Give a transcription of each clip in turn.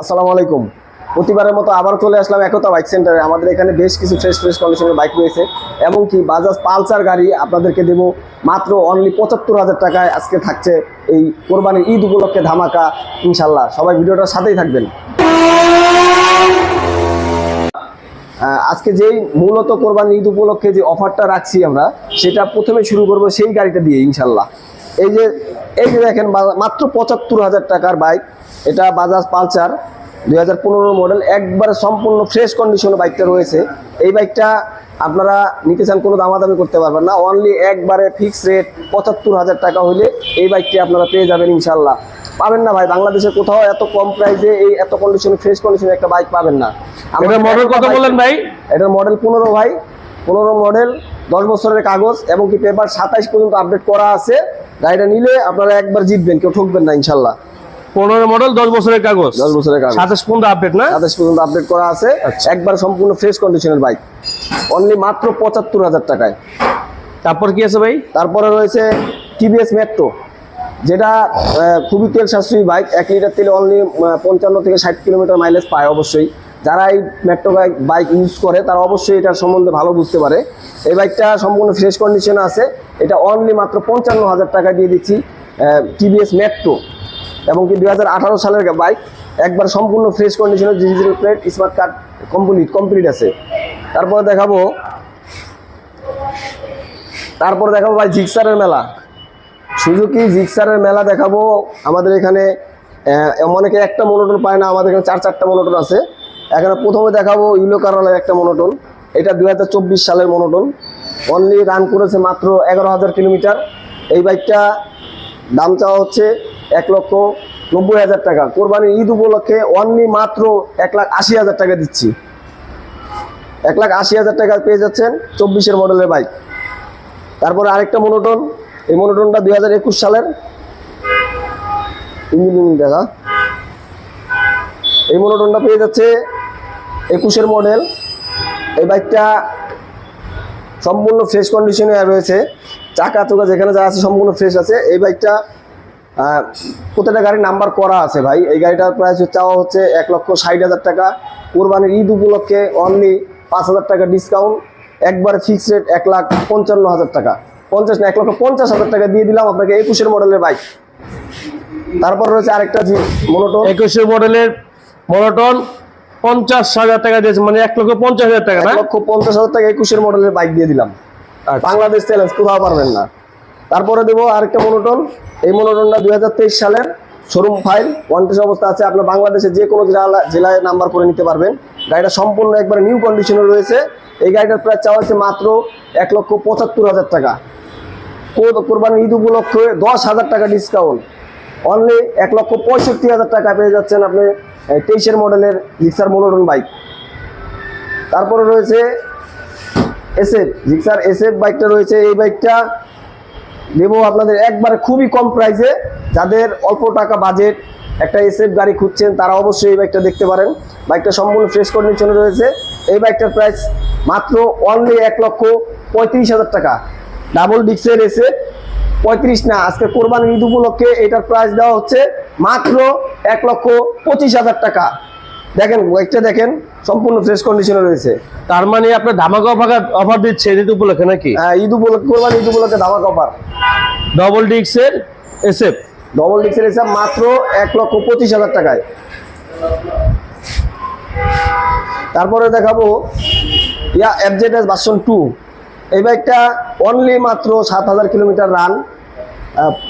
আসসালামু আলাইকুম। প্রতিবারের মতো আবার চলে আসলাম একতা বাইক সেন্টারে। আমাদের এখানে বেশ কিছু ফ্রেশ কন্ডিশনের বাইক রয়েছে এবং কি বাজাজ পালসার গাড়ি আপনাদেরকে দেবো মাত্র অনলি ৭৫,০০০ টাকায়। আজকে থাকছে এই কোরবানির ঈদ উপলক্ষে ধামাকা, ইনশাল্লাহ সবাই ভিডিওটার সাথেই থাকবেন। আজকে যেই মূলত কোরবানির ঈদ উপলক্ষে যে অফারটা রাখছি আমরা, সেটা প্রথমে শুরু করব সেই গাড়িটা দিয়ে ইনশাল্লাহ। এই যে দেখেন মাত্র ৭৫,০০০ টাকার বাইক, এটা বাজাজ পালসার 2015 মডেল, একবারে সম্পূর্ণ ফ্রেশ কন্ডিশনে বাইকটা রয়েছে। এই বাইকটা আপনারা নিতে চান কোনো দামাদামি করতে পারবেন না, অনলি একবারে ফিক্স রেট ৭৫,০০০ টাকা হলে এই বাইকটি আপনারা পেয়ে যাবেন ইনশাল্লাহ। পাবেন না ভাই, বাংলাদেশে কোথাও এত কম প্রাইসে এই এত কন্ডিশনে ফ্রেশ কন্ডিশনে একটা বাইক পাবেন না। এটার মডেল কত বলেন ভাই? এটার মডেল 15 ভাই, 15 মডেল, 10 বছরের কাগজ এবং কি পেপার 27 পর্যন্ত আপডেট করা আছে। গাড়িটা নিলে আপনারা একবার জিতবেন, কেউ ঠকবেন না ইনশাল্লাহ। 15 মডেল, 10 বছরের কাগজ, 10 বছরের কাগজ, 27 পর্যন্ত আপডেট না? 27 পর্যন্ত আপডেট করা আছে। একবার সম্পূর্ণ ফ্রেশ কন্ডিশনের বাইক, অনলি মাত্র ৭৫,০০০ টাকায়। তারপর কি আছে ভাই? তারপরে রয়েছে টিভিএস মেট্রো, যেটা খুবই তেল সাশ্রয়ী বাইক। 1 লিটার তেলে অনলি 55 থেকে 60 কিলোমিটার মাইলেজ পায়। অবশ্যই যারা এই মেট্রো বাইক ইউজ করে তারা অবশ্যই এটার সম্বন্ধে ভালো বুঝতে পারে। এই বাইকটা সম্পূর্ণ ফ্রেশ কন্ডিশনে আছে। এটা অনলি মাত্র 55,০০০ টাকা দিয়ে দিচ্ছি, টিভিএস মেট্রো, এবং কি 2018 সালের বাইক, একবার সম্পূর্ণ ফ্রেশ কন্ডিশনে, digital plate, smart card complete আছে। তারপরে দেখাবো ভাই জিক্সারের মেলা, সুজুকি জিক্সারের মেলা দেখাবো। আমাদের এখানে অনেকে একটা মনোটন পায় না, আমাদের এখানে 4-4টা মনোটন আছে। এখানে প্রথমে দেখাবো ইউলো কালারের একটা মনোটন, এটা 2024 সালের মনোটন, অনলি রান করেছে মাত্র 11,000 কিলোমিটার। এই বাইকটা দাম চাওয়া হচ্ছে 1,90,000 টাকা। কোরবানির ঈদ উপলক্ষে অনলি মাত্র 1,80,000 টাকা দিচ্ছি। 1,80,000 টাকা পেয়ে যাচ্ছেন 24 মডেলের বাইক। তারপরে আরেকটা মনোটন, এই মনোটনটা 2021 সালের ইঞ্জিন দেখা। এই মনোটনটা পেয়ে যাচ্ছে 21 মডেল। এই বাইকটা সম্পূর্ণ ফ্রেশ কন্ডিশনে রয়েছে, চাকা চোকা যেখানে যা আছে সম্পূর্ণ ফ্রেশ আছে। এই বাইকটা প্রত্যেকটা গাড়ির নাম্বার করা আছে ভাই। এই গাড়িটার প্রাইস চাওয়া হচ্ছে 1,60,000 টাকা। কোরবানির ঈদ উপলক্ষে অনলি 5,000 টাকা ডিসকাউন্ট, একবার ফিক্স রেট 1,55,000 টাকা, 1,50,000 টাকা দিয়ে দিলাম আপনাকে 21 মডেলের বাইক। তারপর রয়েছে আরেকটা মনোটন, 21 মডেলের মনোটন 50,000 টাকা দিয়েছে, মানে 1,50,000 টাকা না? 1,50,000 টাকা 21 মডেলের বাইক দিয়ে দিলাম। বাংলাদেশ চ্যালেঞ্জ, কোথাও পারবেন না। তারপরে দেবো আরেকটা মনোটন, এই মনোটনটা 2023 সালের শোরুম ফাইল, ওয়ান্টেজ অবস্থা আছে। আপনার বাংলাদেশে যে কোনো জেলায় নাম্বার করে নিতে পারবেন। গাড়িটা সম্পূর্ণ একবার নিউ কন্ডিশনে রয়েছে। এই গাড়িটার প্রাইস চাওয়া হয়েছে মাত্র 1,75,000 টাকা। কোরবানির ঈদ উপলক্ষে 10,000 টাকা ডিসকাউন্ট, অনলি 1,65,000 টাকা পেয়ে যাচ্ছেন আপনি 23 মডেলের জিক্সার মনোটন বাইক। তারপরে রয়েছে জিক্সার এসএফ বাইকটা রয়েছে। এই বাইকটা দেবো আপনাদের একবারে খুবই কম প্রাইসে। যাদের অল্প টাকা বাজেট একটা এসএফ গাড়ি খুঁজছেন তারা অবশ্যই এই বাইকটা দেখতে পারেন। বাইকটা সম্পূর্ণ ফ্রেশ কন্ডিশনে রয়েছে। এই বাইকটার প্রাইস মাত্র অনলি 1,35,000 টাকা। ডাবল ডিক্সের এসএফ, 35 না, আজকে কোরবানির ঈদ উপলক্ষে এটার প্রাইস দেওয়া হচ্ছে মাত্র 1,25,000 টাকা। দেখেন বাইকটা দেখেন, সম্পূর্ণ ফ্রেশ কন্ডিশনে রয়েছে। তার মানে আপনার ধামাকা অফার দিচ্ছে ঈদ উপলক্ষে নাকি? হ্যাঁ, ঈদ উপলক্ষে, কোরবানির ঈদ উপলক্ষে ধামাকা অফার। ডবল ডিক্সের এসএফ, ডবল ডিক্সের এসএফ মাত্র 1,25,000 টাকায়। তারপরে দেখাবো FZS ভার্সন 2। এই বাইকটা অনলি মাত্র 7,000 কিলোমিটার রান,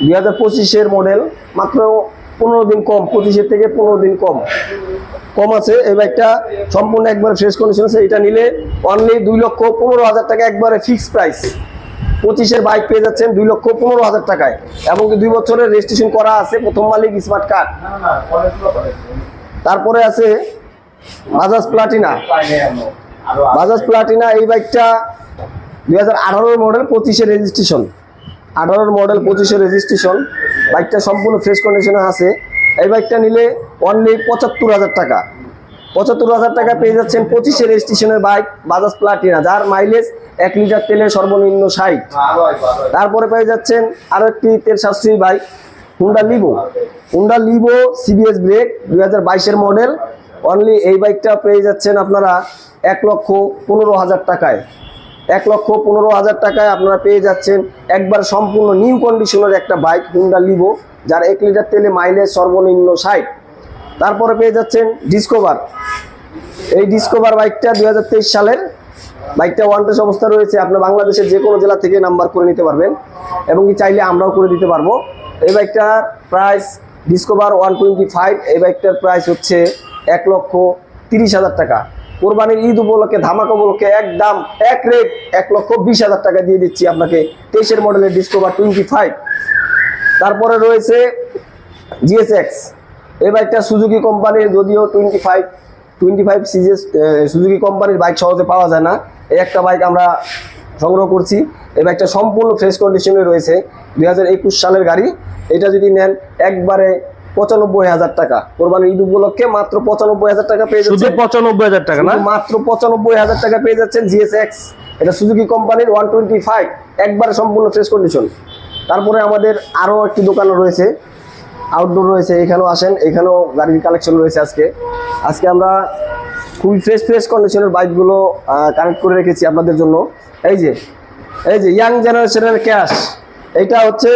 2025 মডেল, মাত্র 15 দিন কম, 25 থেকে 15 দিন কম আছে। এই বাইকটা সম্পূর্ণ একবারে ফ্রেশ কন্ডিশন আছে। এটা নিলে অনলি 2,15,000 টাকা, একবারে ফিক্স প্রাইস। 25 বাইক পেয়ে যাচ্ছেন 2,15,000 টাকায়, এবং 2 বছরের রেজিস্ট্রেশন করা আছে, প্রথম মালিক, স্মার্ট কার্ড। তারপরে আছে বাজাজ প্লাটিনা। এই বাইকটা 2018 মডেল, 25 রেজিস্ট্রেশন, 18 মডেল 25 রেজিস্ট্রেশন। বাইকটা সম্পূর্ণ ফ্রেশ কন্ডিশনে আছে। এই বাইকটা নিলে অনলি 75,000 টাকা। 75,000 টাকা পেয়ে যাচ্ছেন 25 রেজিস্ট্রেশনের বাইক বাজাজ প্লাটিনা, যার মাইলেজ 1 লিটার তেলে সর্বনিম্ন 60। তারপরে পেয়ে যাচ্ছেন আরো একটি তেল সাশ্রয়ী bike, Honda Livo CBS brake 2022-এর মডেল। অনলি এই বাইকটা পেয়ে যাচ্ছেন আপনারা 1,15,000 টাকায়। 1,15,000 টাকায় আপনারা পেয়ে যাচ্ছেন একবার সম্পূর্ণ নিউ কন্ডিশনের একটা বাইক হুন্ডা লিভো, যার 1 লিটার তেলে মাইলেজ সর্বনিম্ন 60। তারপরে পেয়ে যাচ্ছেন ডিসকভার। এই ডিসকভার বাইকটা 2023 সালের বাইকটা ওয়ান টেস্ট অবস্থা রয়েছে। আপনার বাংলাদেশের যে কোনো জেলা থেকে নাম্বার করে নিতে পারবেন এবং কি চাইলে আমরাও করে দিতে পারবো। এই বাইকটার প্রাইস ডিসকভার 125। এই বাইকটার প্রাইস হচ্ছে 1,30,000 টাকা। কোরবানির ঈদ উপলক্ষে ধামাকা উপলক্ষে একদম এক রেট 1,20,000 টাকা দিয়ে দিচ্ছি আপনাকে 23-এর মডেলের ডিসকভার 25। তারপরে রয়েছে জিএসএক্স। এই বাইকটা সুজুকি কোম্পানির, যদিও 25 সিরিজ সুজুকি কোম্পানির বাইক সহজে পাওয়া যায় না, এই একটা বাইক আমরা সংগ্রহ করছি। এই বাইকটা সম্পূর্ণ ফ্রেশ কন্ডিশনে রয়েছে, 2021 সালের গাড়ি। এটা যদি নেন একবারে 95,000 টাকা। কোরবানির ঈদ উপলক্ষে মাত্র 95,000 টাকা পেয়ে শুধু যাচ্ছেন। 95,000 টাকা না? মাত্র 95,000 টাকা পেয়ে যাচ্ছেন জিএসএক্স। এটা সুজুকি কোম্পানির 125, একবারে সম্পূর্ণ ফ্রেশ কন্ডিশন। তারপরে আমাদের আরও একটি দোকান রয়েছে, আউটডোর রয়েছে, এখানেও আসেন, এখানেও গাড়ির কালেকশন রয়েছে। আজকে আমরা খুবই ফ্রেশ কন্ডিশনের বাইকগুলো কানেক্ট করে রেখেছি আপনাদের জন্য। এই যে ইয়াং জেনারেশনের ক্যাশ, এটা হচ্ছে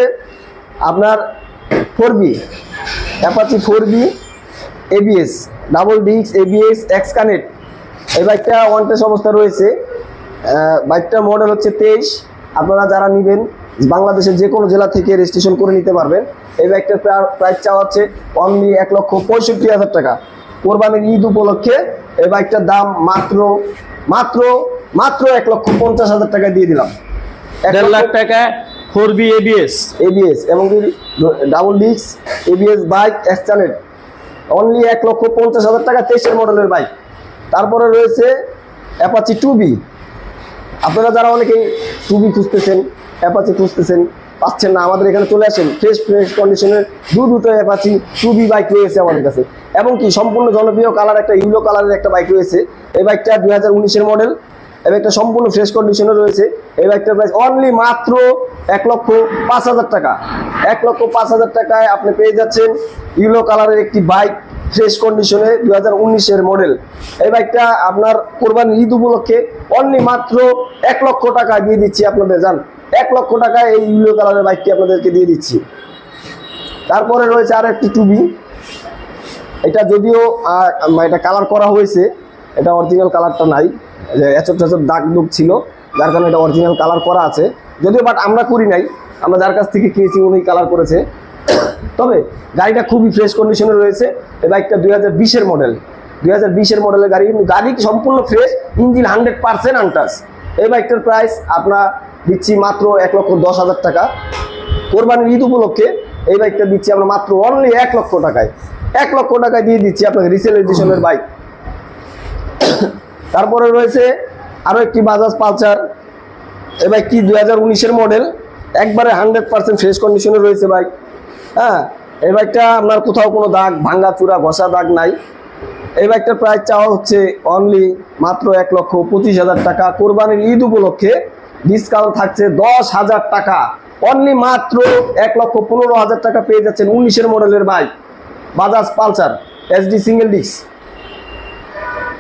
আপনার 4B Apache 4B ABS double disc ABS x connect. এই বাইকটা ওয়ান টেস্ট অবস্থা রয়েছে। বাইকটার মডেল হচ্ছে 23। আপনারা যারা নেবেন বাংলাদেশের যে কোনো জেলা থেকে রেজিস্ট্রেশন করে নিতে পারবেন। এই বাইকটার প্রাইস চাওয়া হচ্ছে অনলি 1,65,000 টাকা। কোরবানির ঈদ উপলক্ষে এই বাইকটার দাম মাত্র 1,50,000 টাকা দিয়ে দিলাম। 1.5 লাখ টাকা 4B ABS এবং ডাবল ডিস্ক ABS বাইক এক্সটানেট অনলি 1,50,000 টাকা 23-এর মডেলের বাইক। তারপরে রয়েছে অ্যাপাচি 2B। আপনারা যারা অনেকেই 2B খুঁজতেছেন, অ্যাপাচি খুঁজতেছেন, পাচ্ছেন না, আমাদের এখানে চলে আসেন। ফ্রেশ কন্ডিশনের দুটো অ্যাপাচি 2B বাইক রয়েছে আমাদের কাছে। এবং কি সম্পূর্ণ জনপ্রিয় কালার একটা ইউলো কালারের একটা বাইক রয়েছে। এই বাইকটা 2019-এর মডেল। এই বাইকটা সম্পূর্ণ ফ্রেশ কন্ডিশনে রয়েছে। এই বাইকটার প্রাইস অনলি মাত্র 1,05,000 টাকা। 1,05,000 টাকায় আপনি পেয়ে যাচ্ছেন ইউলো কালারের একটি বাইক ফ্রেশ কন্ডিশনে 2019-এর মডেল। এই বাইকটা আপনার কোরবানির ঈদ উপলক্ষে অনলি মাত্র 1 লক্ষ টাকা দিয়ে দিচ্ছি আপনাদের। জান 1 লক্ষ টাকায় এই ইউলো কালারের বাইকটি আপনাদেরকে দিয়ে দিচ্ছি। তারপরে রয়েছে আর একটি 2B। এটা যদিও এটা কালার করা হয়েছে, এটা অরিজিনাল কালারটা নাই, এচর দাগ দুগ ছিল, যার কারণে এটা অরিজিনাল কালার করা আছে। যদিও বাট আমরা করি নাই, আমরা যার কাছ থেকে কিনেছি উনি কালার করেছে। তবে গাড়িটা খুবই ফ্রেশ কন্ডিশনে রয়েছে। এই বাইকটা 2020-এর মডেল। 2020-এর মডেলের গাড়ি, কিন্তু গাড়ি সম্পূর্ণ ফ্রেশ, ইঞ্জিন 100% আনটাচ। এই বাইকটার প্রাইস আমরা দিচ্ছি মাত্র 1,10,000 টাকা। কোরবানির ঈদ উপলক্ষে এই বাইকটা দিচ্ছি আমরা মাত্র অনলি 1 লক্ষ টাকায়। 1 লক্ষ টাকায় দিয়ে দিচ্ছি আপনাকে রিসেল এডিশনের বাইক। তারপরে রয়েছে আরও একটি বাজাজ পালসার। এই বাইকটি 2019-এর মডেল, একবারে 100% ফ্রেশ কন্ডিশনে রয়েছে বাইক। হ্যাঁ, এই বাইকটা আপনার কোথাও কোনো দাগ, ভাঙ্গা চূড়া ঘষা দাগ নাই। এই বাইকটার প্রাইস চাওয়া হচ্ছে অনলি মাত্র 1,25,000 টাকা। কোরবানির ঈদ উপলক্ষে ডিসকাউন্ট থাকছে 10,000 টাকা। অনলি মাত্র 1,15,000 টাকা পেয়ে যাচ্ছেন 19-এর মডেলের bike Bajaj Pulsar SD single disc.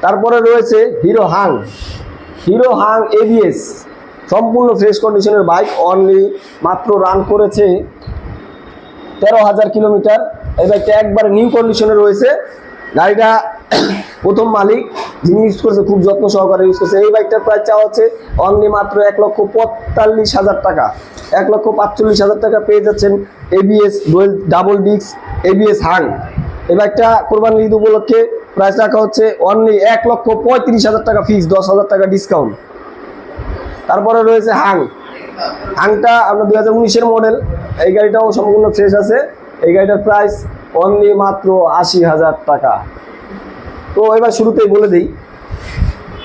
তারপরে রয়েছে হিরো হাং ABS সম্পূর্ণ ফ্রেশ কন্ডিশনের বাইক। অনলি মাত্র রান করেছে 13,000 কিলোমিটার। এই বাইকটা একবারে নিউ কন্ডিশনে রয়েছে। গাড়িটা প্রথম মালিক যিনি ইউজ করছে খুব যত্ন সহকারে ইউজ করছে। এই বাইকটার প্রাইস চাওয়া হচ্ছে অনলি মাত্র 1,45,000 টাকা। 1,45,000 টাকা পেয়ে যাচ্ছেন ABS double disc ABS Hang. এই বাইকটা কোরবানির ঈদ উপলক্ষে প্রাইস রাখা হচ্ছে অনলি 1,35,000 টাকা ফিক্স, 10,000 টাকা ডিসকাউন্ট। তারপরে রয়েছে হাংটা আপনার 2019-এর মডেল। এই গাড়িটাও সম্পূর্ণ ফ্রেশ আছে। এই গাড়িটার প্রাইস অনলি মাত্র 80,000 টাকা। তো এবার শুরুতেই বলে দিই,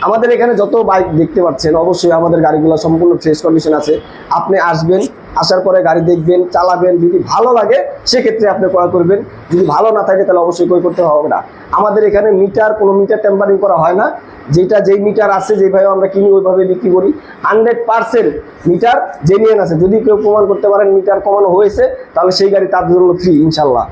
আমাদের এখানে যত বাইক দেখতে পাচ্ছেন অবশ্যই আমাদের গাড়িগুলো সম্পূর্ণ ফ্রেশ কন্ডিশন আছে। আপনি আসবেন, আসার পরে গাড়ি দেখবেন, চালাবেন, যদি ভালো লাগে সেক্ষেত্রে আপনি ক্রয় করবেন, যদি ভালো না থাকে তাহলে অবশ্যই ক্রয় করতে হবে না। আমাদের এখানে কোনো মিটার টেম্পারিং করা হয় না, যেই মিটার আছে যেভাবে আমরা কিনি ওইভাবে বিক্রি করি। 100% মিটার জেনুইন আছে, যদি কেউ প্রমাণ করতে পারেন মিটার কমানো হয়েছে তাহলে সেই গাড়ি তার জন্য ফ্রি ইনশাল্লাহ।